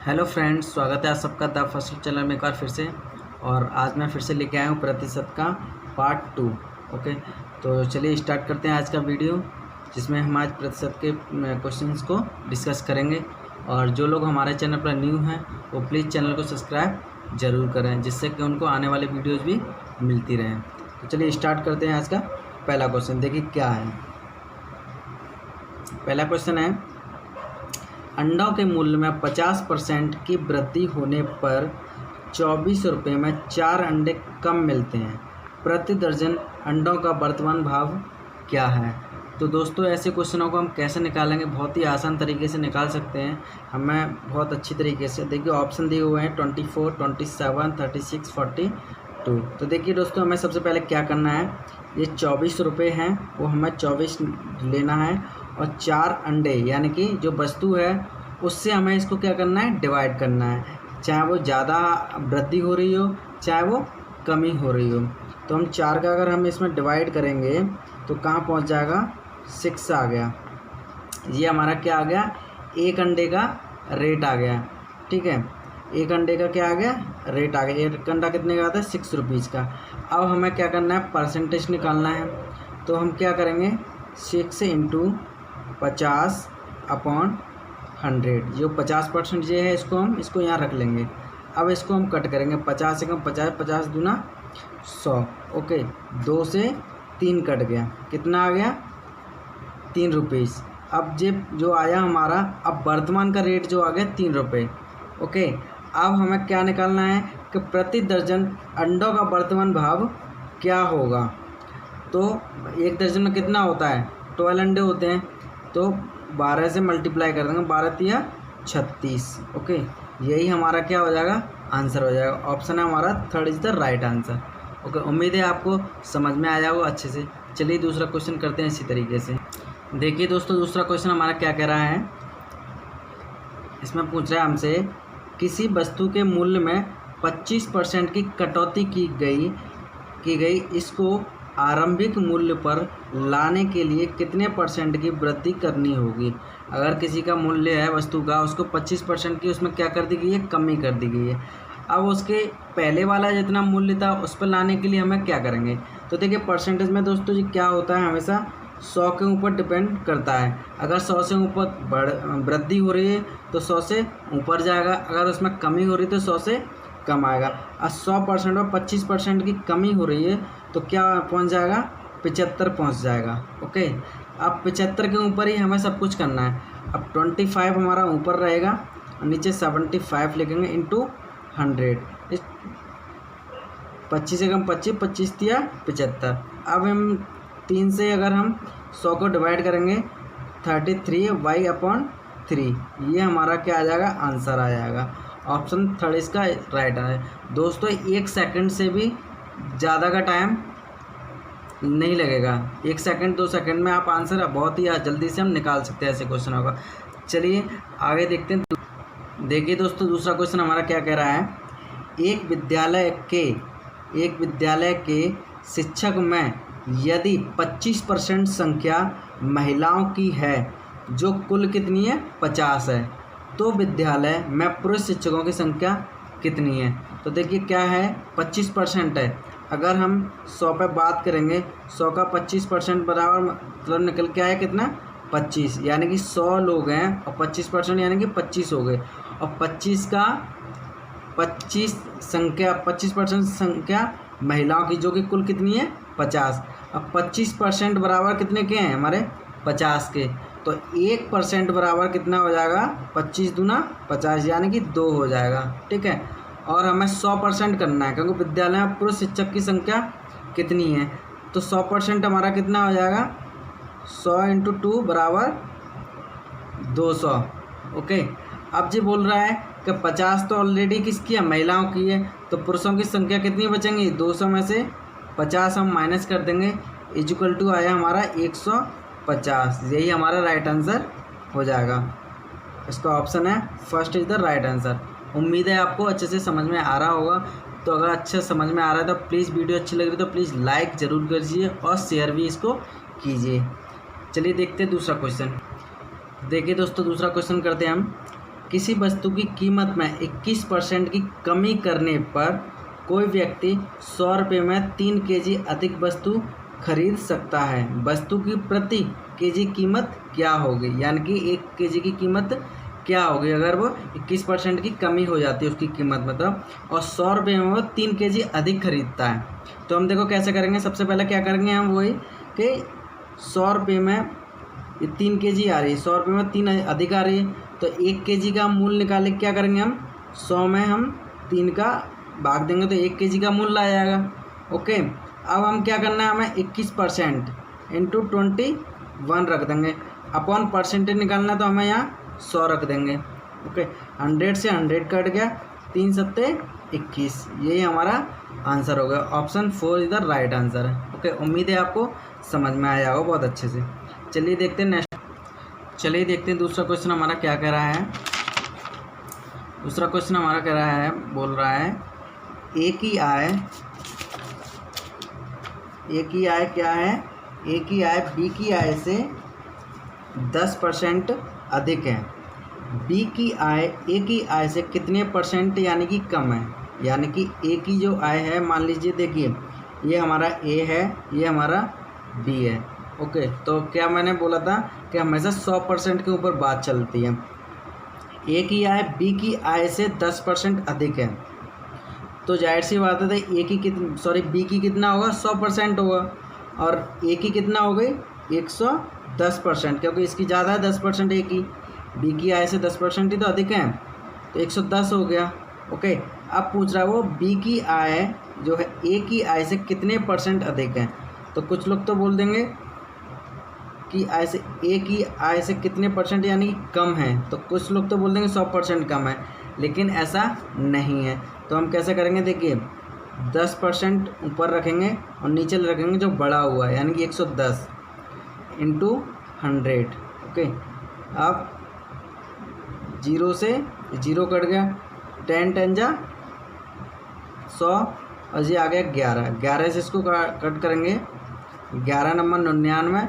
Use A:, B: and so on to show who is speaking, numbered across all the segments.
A: Hello friends, स्वागत है आप सबका द फर्स्ट चैनल में एक बार फिर से। और आज मैं फिर से लेके आया हूँ प्रतिशत का पार्ट 2। ओके, तो चलिए स्टार्ट करते हैं आज का वीडियो, जिसमें हम आज प्रतिशत के क्वेश्चंस को डिस्कस करेंगे। और जो लोग हमारे चैनल पर न्यू हैं वो प्लीज़ चैनल को सब्सक्राइब ज़रूर करें, जिससे कि उनको आने वाले वीडियोज़ भी मिलती रहें। तो चलिए स्टार्ट करते हैं आज का पहला क्वेश्चन। देखिए क्या है। पहला क्वेश्चन है, अंडों के मूल्य में 50% की वृद्धि होने पर 24 रुपये में 4 अंडे कम मिलते हैं। प्रति दर्जन अंडों का वर्तमान भाव क्या है? तो दोस्तों, ऐसे क्वेश्चनों को हम कैसे निकालेंगे? बहुत ही आसान तरीके से निकाल सकते हैं हमें, बहुत अच्छी तरीके से। देखिए ऑप्शन दिए हुए हैं 24, 27, 36, 42। तो देखिए दोस्तों, हमें सबसे पहले क्या करना है, ये 24 रुपये हैं वो हमें 24 लेना है, और 4 अंडे यानी कि जो वस्तु है उससे हमें इसको क्या करना है, डिवाइड करना है। चाहे वो ज़्यादा वृद्धि हो रही हो चाहे वो कमी हो रही हो। तो हम 4 का अगर हम इसमें डिवाइड करेंगे तो कहाँ पहुंच जाएगा, 6 आ गया। ये हमारा क्या आ गया, एक अंडे का रेट आ गया। ठीक है, एक अंडे का क्या आ गया, रेट आ गया। एक अंडा कितने का आता है, 6 रुपीज़ का। अब हमें क्या करना है, परसेंटेज निकालना है। तो हम क्या करेंगे, 6 इंटू 50/100। जो 50% ये है इसको यहाँ रख लेंगे। अब इसको हम कट करेंगे, 50 से कम 50, 50 दूना 100। ओके, 2 से 3 कट गया, कितना आ गया, 3 रुपीज़। अब जो आया हमारा, अब वर्तमान का रेट जो आ गया 3 रुपये। ओके, अब हमें क्या निकालना है कि प्रति दर्जन अंडों का वर्तमान भाव क्या होगा। तो एक दर्जन में कितना होता है, 12 अंडे होते हैं, तो 12 से मल्टीप्लाई कर देंगे, 12 तिया 36। ओके, यही हमारा क्या हो जाएगा, आंसर हो जाएगा। ऑप्शन है हमारा third is the right answer. Okay, उम्मीद है आपको समझ में आया होगा अच्छे से। चलिए दूसरा क्वेश्चन करते हैं इसी तरीके से। देखिए दोस्तों, दूसरा क्वेश्चन हमारा क्या कह रहा है, इसमें पूछ रहा है हमसे, किसी वस्तु के मूल्य में 25% की कटौती की गई, इसको आरंभिक मूल्य पर लाने के लिए कितने % की वृद्धि करनी होगी। अगर किसी का मूल्य है वस्तु का, उसको 25% की उसमें क्या कर दी गई है, कमी कर दी गई है। अब उसके पहले वाला जितना मूल्य था उस पर लाने के लिए हमें क्या करेंगे। तो देखिए परसेंटेज में दोस्तों जी क्या होता है, हमेशा 100 के ऊपर डिपेंड करता है। अगर 100 से ऊपर वृद्धि हो रही है तो 100 से ऊपर जाएगा, अगर उसमें कमी हो रही है तो 100 से कम आएगा। और 100% और 25% की कमी हो रही है तो क्या पहुंच जाएगा, 75 पहुंच जाएगा। ओके, अब 75 के ऊपर ही हमें सब कुछ करना है। अब 25 हमारा ऊपर रहेगा और नीचे 75 लिखेंगे इंटू 100। 25 से कम 25, 25 तिया 75। अब हम 3 से अगर हम 100 को डिवाइड करेंगे, 33/3, ये हमारा क्या आ जाएगा, आंसर आ जाएगा। ऑप्शन थर्ड इसका राइट है। दोस्तों 1 सेकंड से भी ज़्यादा का टाइम नहीं लगेगा, 1 सेकंड 2 सेकंड में आप आंसर बहुत ही जल्दी से हम निकाल सकते हैं ऐसे क्वेश्चनों का। चलिए आगे देखते हैं। देखिए दोस्तों, दूसरा क्वेश्चन हमारा क्या कह रहा है, एक विद्यालय के शिक्षक में यदि 25% संख्या महिलाओं की है, जो कुल कितनी है, 50 है, तो विद्यालय में पुरुष शिक्षकों की संख्या कितनी है। तो देखिए क्या है, 25% है। अगर हम 100 पे बात करेंगे, 100 का 25% बराबर मतलब निकल के आया कितना, 25, यानी कि 100 लोग हैं और 25% यानी कि 25 हो गए। और 25% संख्या महिलाओं की, जो कि कुल कितनी है, 50। अब 25% बराबर कितने के हैं, हमारे 50 के। तो 1% बराबर कितना हो जाएगा, 25 दूना 50, यानी कि 2 हो जाएगा। ठीक है, और हमें 100% करना है, क्योंकि विद्यालय में पुरुष शिक्षक की संख्या कितनी है। तो 100% हमारा कितना हो जाएगा, 100 इंटू 2 बराबर 200। ओके, अब जी बोल रहा है कि 50 तो ऑलरेडी किसकी है, महिलाओं की है, तो पुरुषों की संख्या कितनी बचेंगी, 200 में से 50 हम माइनस कर देंगे, इक्वल टू आया हमारा 150। यही हमारा राइट आंसर हो जाएगा। इसका ऑप्शन है first is the right answer. उम्मीद है आपको अच्छे से समझ में आ रहा होगा। तो अगर अच्छे समझ में आ रहा है तो प्लीज़, वीडियो अच्छी लग रही है तो प्लीज़ लाइक ज़रूर कीजिए और शेयर भी इसको कीजिए। चलिए देखते हैं दूसरा क्वेश्चन। देखिए दोस्तों, दूसरा क्वेश्चन करते हैं हम। किसी वस्तु की कीमत में 21% की कमी करने पर कोई व्यक्ति 100 रुपये में 3 केजी अधिक वस्तु खरीद सकता है। वस्तु की प्रति केजी कीमत क्या होगी, यानी कि 1 केजी की कीमत क्या होगी अगर वो 21% की कमी हो जाती है उसकी कीमत मतलब, और 100 रुपये में वो 3 केजी अधिक खरीदता है। तो हम देखो कैसे करेंगे। सबसे पहले क्या करेंगे हम वही कि 100 रुपये में ये 3 केजी आ रही है, 100 रुपये में 3 अधिक आ रही है, तो 1 केजी का मूल्य निकाले क्या करेंगे हम 100 में हम 3 का भाग देंगे तो 1 केजी का मूल्य आ जाएगा। ओके, अब हम क्या करना है, हमें 21% इंटू 21 रख देंगे, अपॉन परसेंटेज निकालना है तो हमें यहाँ 100 रख देंगे। ओके, 100 से 100 कट गया, 3 सत्ते 21, यही हमारा आंसर हो गया। Option 4 is the right answer है। ओके, उम्मीद है आपको समझ में आया होगा बहुत अच्छे से। चलिए देखते हैं दूसरा क्वेश्चन हमारा क्या कह रहा है। दूसरा क्वेश्चन हमारा कह रहा है, बोल रहा है ए की आय क्या है, ए की आय बी की आय से 10% अधिक है। बी की आय ए की आय से कितने परसेंट यानी कि कम है। यानी कि ए की जो आय है, मान लीजिए देखिए ये हमारा ए है, ये हमारा बी है। ओके, तो क्या मैंने बोला था कि हमेशा 100% के ऊपर बात चलती है। ए की आय बी की आय से 10% अधिक है, तो जाहिर सी बात है बी की कितना होगा 100% होगा, और ए की कितना हो गई 110%, क्योंकि इसकी ज़्यादा है 10% ए की, बी की आय से 10% ही तो अधिक है, तो 110 हो गया। ओके, अब पूछ रहा है वो बी की आय जो है ए की आय से कितने % अधिक है। तो कुछ लोग तो बोल देंगे कि आय से ए की आय से कितने % यानी कि कम है, तो कुछ लोग तो बोल देंगे 100% कम है, लेकिन ऐसा नहीं है। तो हम कैसे करेंगे, देखिए 10% ऊपर रखेंगे और नीचे रखेंगे जो बड़ा हुआ है, यानी कि 110 इंटू 100। ओके, अब 0 से 0 कट गया, 10 10 जा 100 और ये आ गया 11 से इसको कट करेंगे, 11 नंबर 99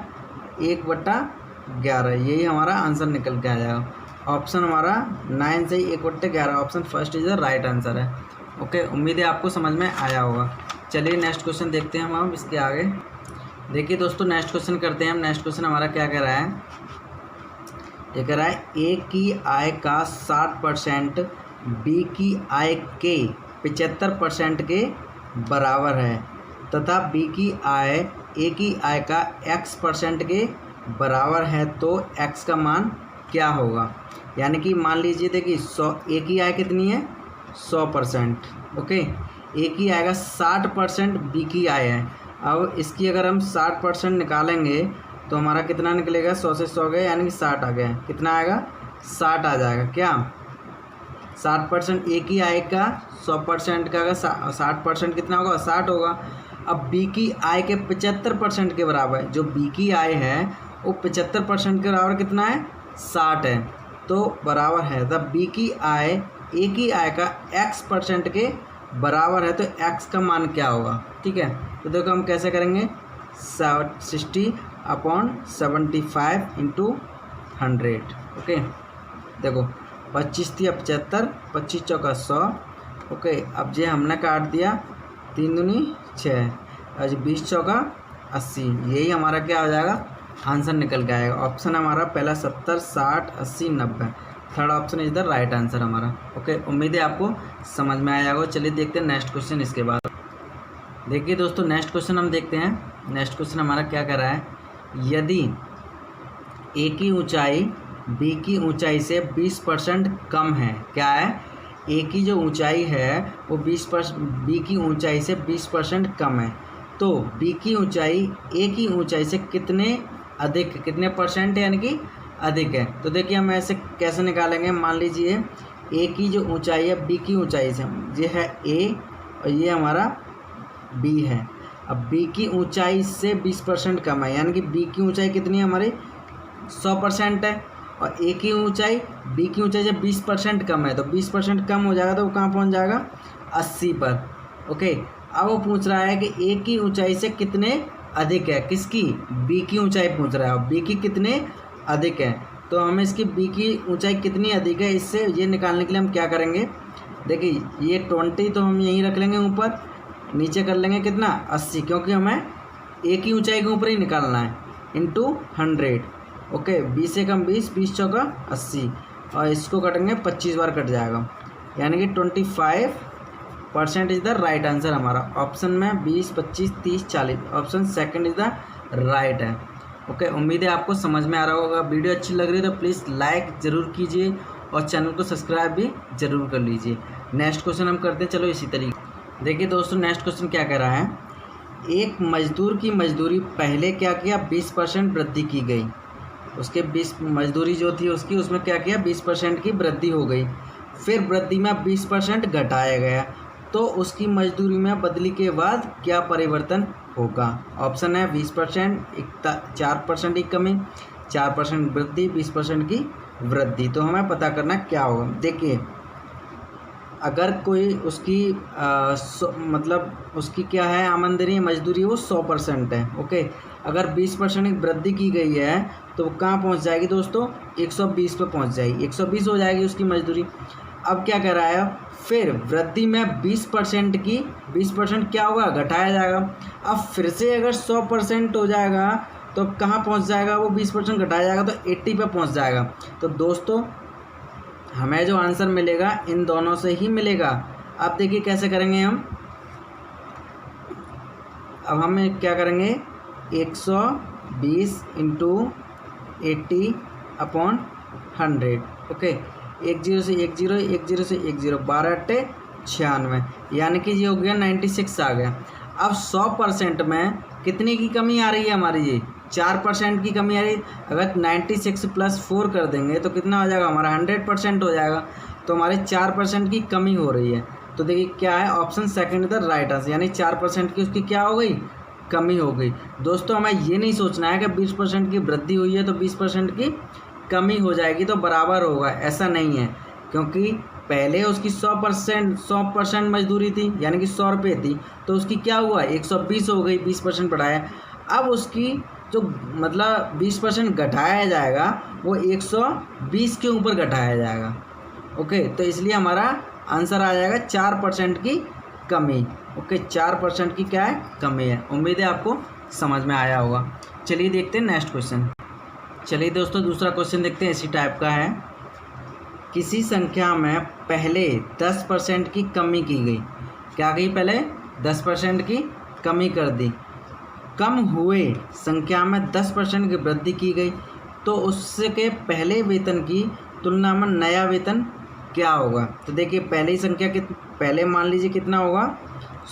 A: 1/11, यही हमारा आंसर निकल के आ जाएगा। ऑप्शन हमारा 9 से 1/11, option first is the right answer है। ओके, उम्मीद है आपको समझ में आया होगा। चलिए नेक्स्ट क्वेश्चन देखते हैं हम इसके आगे। देखिए दोस्तों, नेक्स्ट क्वेश्चन करते हैं हम। नेक्स्ट क्वेश्चन हमारा क्या कह रहा है, ये कह रहा है ए की आय का 60% बी की आय के 75% के बराबर है, तथा बी की आय ए की आय का x% के बराबर है, तो x का मान क्या होगा। यानी कि मान लीजिए देखिए 100 ए की आय कितनी है 100%। ओके, ए की आय का 60% बी की आय है। अब इसकी अगर हम 60% निकालेंगे तो हमारा कितना निकलेगा, 100 से 100 गए यानी कि 60 आ गया। कितना आएगा 60 आ जाएगा। क्या 60% ए की आय का 100% का अगर 60% कितना होगा 60 होगा। अब बी की आय के 75% के बराबर है, जो बी की आय है वो 75% के बराबर कितना है 60 है, तो बराबर है। तब बी की आय ए की आय का x% के बराबर है, तो x का मान क्या होगा। ठीक है, तो देखो हम कैसे करेंगे, 60/75 इंटू 100। ओके, देखो 25 थी 75, 25 चौका 100। ओके, अब ये हमने काट दिया 3 दूनी 6, आज 20 चौका 80, यही हमारा क्या हो जाएगा आंसर निकल के आएगा। ऑप्शन हमारा पहला 70, 60, 80, 90, third option is the right answer हमारा। ओके, उम्मीद है आपको समझ में आया होगा। चलिए देखते हैं नेक्स्ट क्वेश्चन इसके बाद। देखिए दोस्तों, नेक्स्ट क्वेश्चन हम देखते हैं। नेक्स्ट क्वेश्चन हमारा क्या कर रहा है, यदि ए की ऊंचाई बी की ऊंचाई से 20% कम है। क्या है, ए की जो ऊंचाई है वो 20% बी की ऊंचाई से 20% कम है, तो बी की ऊंचाई ए की ऊंचाई से कितने % यानी कि अधिक है। तो देखिए हम ऐसे कैसे निकालेंगे, मान लीजिए ए की जो ऊंचाई है बी की ऊंचाई से, ये है ए और ये हमारा बी है। अब बी की ऊंचाई से 20% कम है, यानी कि बी की ऊंचाई कितनी है हमारी 100% है, और ए की ऊंचाई बी की ऊंचाई से 20% कम है, तो 20% कम हो जाएगा तो वो कहाँ पहुँच जाएगा 80 पर। ओके, अब वो पूछ रहा है कि ए की ऊंचाई से कितने अधिक है, किसकी, बी की ऊंचाई पूछ रहा है, और बी की कितने अधिक है। तो हमें इसकी बी की ऊंचाई कितनी अधिक है, इससे ये निकालने के लिए हम क्या करेंगे, देखिए ये 20 तो हम यहीं रख लेंगे ऊपर, नीचे कर लेंगे कितना 80, क्योंकि हमें एक ही ऊंचाई के ऊपर ही निकालना है, इंटू 100। ओके 20 से कम 20, 20 चौका 80, और इसको कटेंगे 25 बार कट जाएगा, यानी कि 25% इज़ द राइट आंसर हमारा। ऑप्शन में 20, 25, 30, 40, option second is the right है। ओके उम्मीद है आपको समझ में आ रहा होगा। वीडियो अच्छी लग रही है तो प्लीज़ लाइक ज़रूर कीजिए और चैनल को सब्सक्राइब भी ज़रूर कर लीजिए। नेक्स्ट क्वेश्चन हम करते हैं, चलो इसी तरीके। देखिए दोस्तों नेक्स्ट क्वेश्चन क्या कह रहा है, एक मजदूर की मजदूरी पहले क्या किया 20% वृद्धि की गई, उसके 20 मजदूरी जो थी उसकी, उसमें क्या किया 20% की वृद्धि हो गई, फिर वृद्धि में 20% घटाया गया, तो उसकी मजदूरी में बदली के बाद क्या परिवर्तन होगा। ऑप्शन है 20%, 4% की कमी, 4% वृद्धि, 20% की वृद्धि। तो हमें पता करना क्या होगा। देखिए अगर कोई उसकी मतलब उसकी क्या है आमदनी मजदूरी वो 100% है। ओके अगर 20% की वृद्धि की गई है तो वो कहाँ पहुँच जाएगी दोस्तों, 120 पे पहुँच जाएगी, 120 हो जाएगी उसकी मजदूरी। अब क्या कह रहा है, फिर वृद्धि में 20% की 20% क्या होगा घटाया जाएगा। अब फिर से अगर 100% हो जाएगा तो कहाँ पहुँच जाएगा वो, 20% घटाया जाएगा तो 80 पे पहुँच जाएगा। तो दोस्तों हमें जो आंसर मिलेगा इन दोनों से ही मिलेगा। अब देखिए कैसे करेंगे हम, अब हम क्या करेंगे 120 इंटू 80/100। ओके 10 से 10, 10 से 10, 12 × 96, यानी कि ये हो गया 96 आ गया। अब 100% में कितनी की कमी आ रही है हमारी, ये 4% की कमी आ रही है। अगर 96 + 4 कर देंगे तो कितना हो जाएगा हमारा 100% हो जाएगा, तो हमारे 4% की कमी हो रही है। तो देखिए क्या है, ऑप्शन सेकंड इधर राइट आंसर, यानी 4% की उसकी क्या हो गई, कमी हो गई। दोस्तों हमें ये नहीं सोचना है कि 20% की वृद्धि हुई है तो 20% की कमी हो जाएगी तो बराबर होगा, ऐसा नहीं है, क्योंकि पहले उसकी 100% मजदूरी थी, यानी कि 100 रुपये थी, तो उसकी क्या हुआ 120 हो गई, 20% बढ़ाया। अब उसकी जो मतलब 20% घटाया जाएगा वो 120 के ऊपर घटाया जाएगा। ओके तो इसलिए हमारा आंसर आ जाएगा 4% की कमी। ओके 4% की क्या है, कमी है। उम्मीद है आपको समझ में आया होगा। चलिए देखते हैं नेक्स्ट क्वेश्चन। चलिए दोस्तों दूसरा क्वेश्चन देखते हैं, इसी टाइप का है। किसी संख्या में पहले 10% की कमी की गई, क्या गई, पहले 10% की कमी कर दी, कम हुए संख्या में 10% की वृद्धि की गई, तो उसके पहले वेतन की तुलना में नया वेतन क्या होगा। तो देखिए पहले ही संख्या पहले मान लीजिए कितना होगा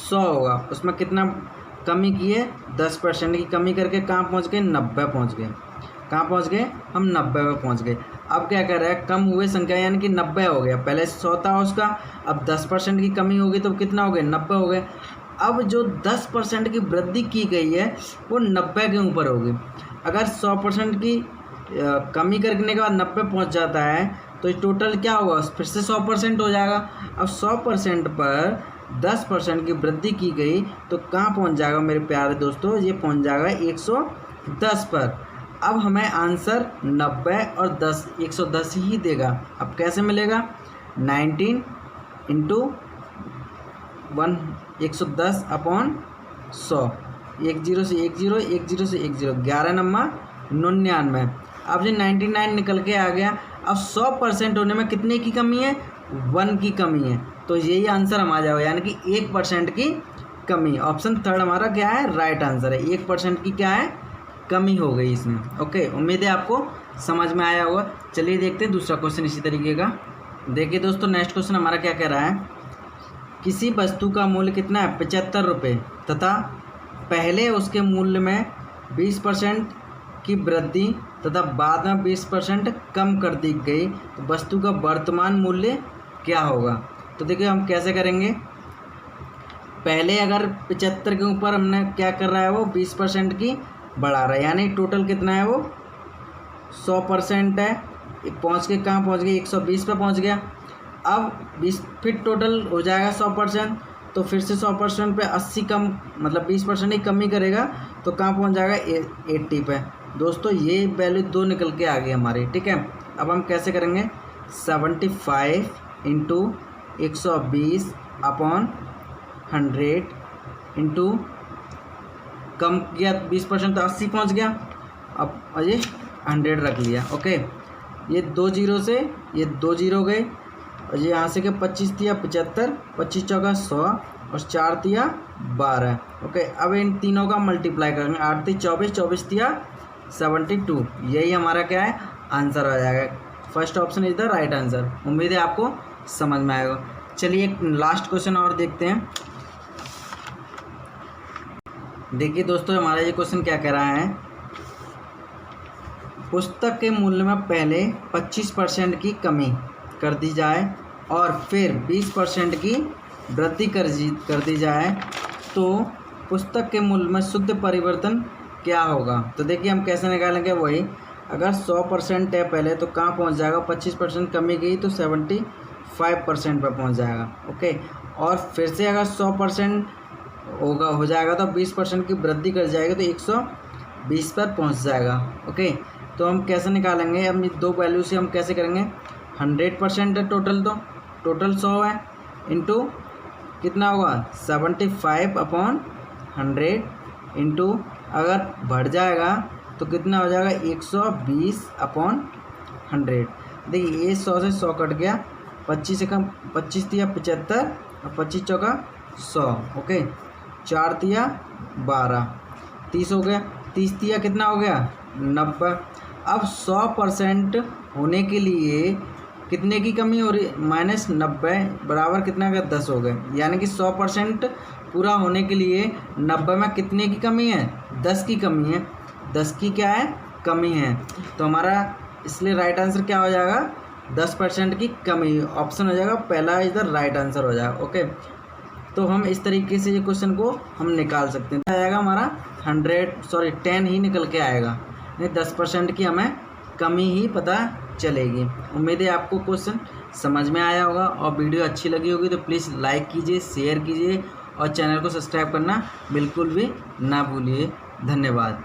A: 100 होगा, उसमें कितना कमी की है 10% की कमी करके कहाँ पहुँच गए 90 पहुँच गए। कहाँ पहुँच गए हम 90 पे पहुँच गए। अब क्या कर रहा है, कम हुए संख्या यानी कि 90 हो गया, पहले 100 था उसका, अब 10% की कमी होगी तो कितना हो गया 90 हो गए। अब जो 10% की वृद्धि की गई है वो 90 के ऊपर होगी। अगर 100% की कमी करने के बाद 90 पहुंच जाता है तो टोटल क्या होगा, फिर से 100% हो जाएगा। अब 100% पर 10% की वृद्धि की गई तो कहाँ पहुंच जाएगा मेरे प्यारे दोस्तों, ये पहुंच जाएगा 110 पर। अब हमें आंसर 90 और 10 110 ही देगा। अब कैसे मिलेगा, 19 इंटू 110/100, 10 से 10, 10 से 10, 11 नंबर 99। अब जो 99 निकल के आ गया। अब 100% होने में कितने की कमी है, 1 की कमी है, तो यही आंसर हम आ जाएगा, यानी कि 1% की कमी। ऑप्शन थर्ड हमारा क्या है, राइट आंसर है। 1% की क्या है, कमी हो गई इसमें। ओके उम्मीद है आपको समझ में आया होगा। चलिए देखते हैं दूसरा क्वेश्चन इसी तरीके का। देखिए दोस्तों नेक्स्ट क्वेश्चन हमारा क्या कह रहा है, किसी वस्तु का मूल्य कितना है 75 रुपये तथा पहले उसके मूल्य में 20% की वृद्धि तथा बाद में 20% कम कर दी गई, तो वस्तु का वर्तमान मूल्य क्या होगा। तो देखिए हम कैसे करेंगे, पहले अगर 75 के ऊपर हमने क्या कर रहा है वो 20% की बढ़ा रहा है, यानी टोटल कितना है वो 100% है, पहुंच के कहाँ पहुंच गए 120 पे पहुंच गया। अब 20 फिर टोटल हो जाएगा 100%, तो फिर से 100% पे 80 कम मतलब 20% ही कमी करेगा तो कहाँ पहुंच जाएगा 80 पे। दोस्तों ये वैल्यू 2 निकल के आ गई हमारी, ठीक है। अब हम कैसे करेंगे, 75 इंटू 120 अपॉन 100 इंटू कम किया 20% तो 80 पहुँच गया। अब ये 100 रख लिया, ओके। ये 2 जीरो से ये 2 जीरो गए और ये यहाँ से के 25 दिया 75, 25 चौका 100 और 4 दिया 12, ओके। अब इन तीनों का मल्टीप्लाई करेंगे, 8 दी 24, 24 दिया 72। यही हमारा क्या है, आंसर आ जाएगा। First option is the right answer. उम्मीद है आपको समझ में आएगा। चलिए एक लास्ट क्वेश्चन और देखते हैं। देखिए दोस्तों हमारा ये क्वेश्चन क्या कह रहा है, पुस्तक के मूल्य में पहले 25% की कमी कर दी जाए और फिर 20% की वृद्धि कर दी जाए तो पुस्तक के मूल्य में शुद्ध परिवर्तन क्या होगा। तो देखिए हम कैसे निकालेंगे, वही अगर 100% है पहले तो कहाँ पहुंच जाएगा, 25% कमी गई तो 75% पर पहुंच जाएगा, ओके। और फिर से अगर 100% हो जाएगा तो 20% की वृद्धि कर जाएगा तो 120 पर पहुंच जाएगा, ओके। तो हम कैसे निकालेंगे, हम दो वैल्यू से हम कैसे करेंगे, 100% है टोटल, तो टोटल 100 है इंटू कितना होगा 75 अपॉन 100 इंटू अगर बढ़ जाएगा तो कितना हो जाएगा 120 अपॉन 100। देखिए ये 100 से 100 कट गया, 25 से कम 25 दिया 75 और 25 चौका 100, ओके। 4 दिया 12, 30 हो गया, 30 दिया कितना हो गया 90। अब 100% होने के लिए कितने की कमी हो रही, -90 बराबर कितना का 10 हो गए, यानी कि 100% पूरा होने के लिए 90 में कितने की कमी है, 10 की कमी है, 10 की क्या है कमी है। तो हमारा इसलिए राइट आंसर क्या हो जाएगा, 10% की कमी, ऑप्शन हो जाएगा पहला इधर राइट आंसर हो जाएगा, ओके। तो हम इस तरीके से ये क्वेश्चन को हम निकाल सकते हैं। आएगा हमारा 10 ही निकल के आएगा, नहीं 10% की हमें कमी ही पता चलेगी। उम्मीद है आपको क्वेश्चन समझ में आया होगा और वीडियो अच्छी लगी होगी तो प्लीज़ लाइक कीजिए, शेयर कीजिए और चैनल को सब्सक्राइब करना बिल्कुल भी ना भूलिए। धन्यवाद।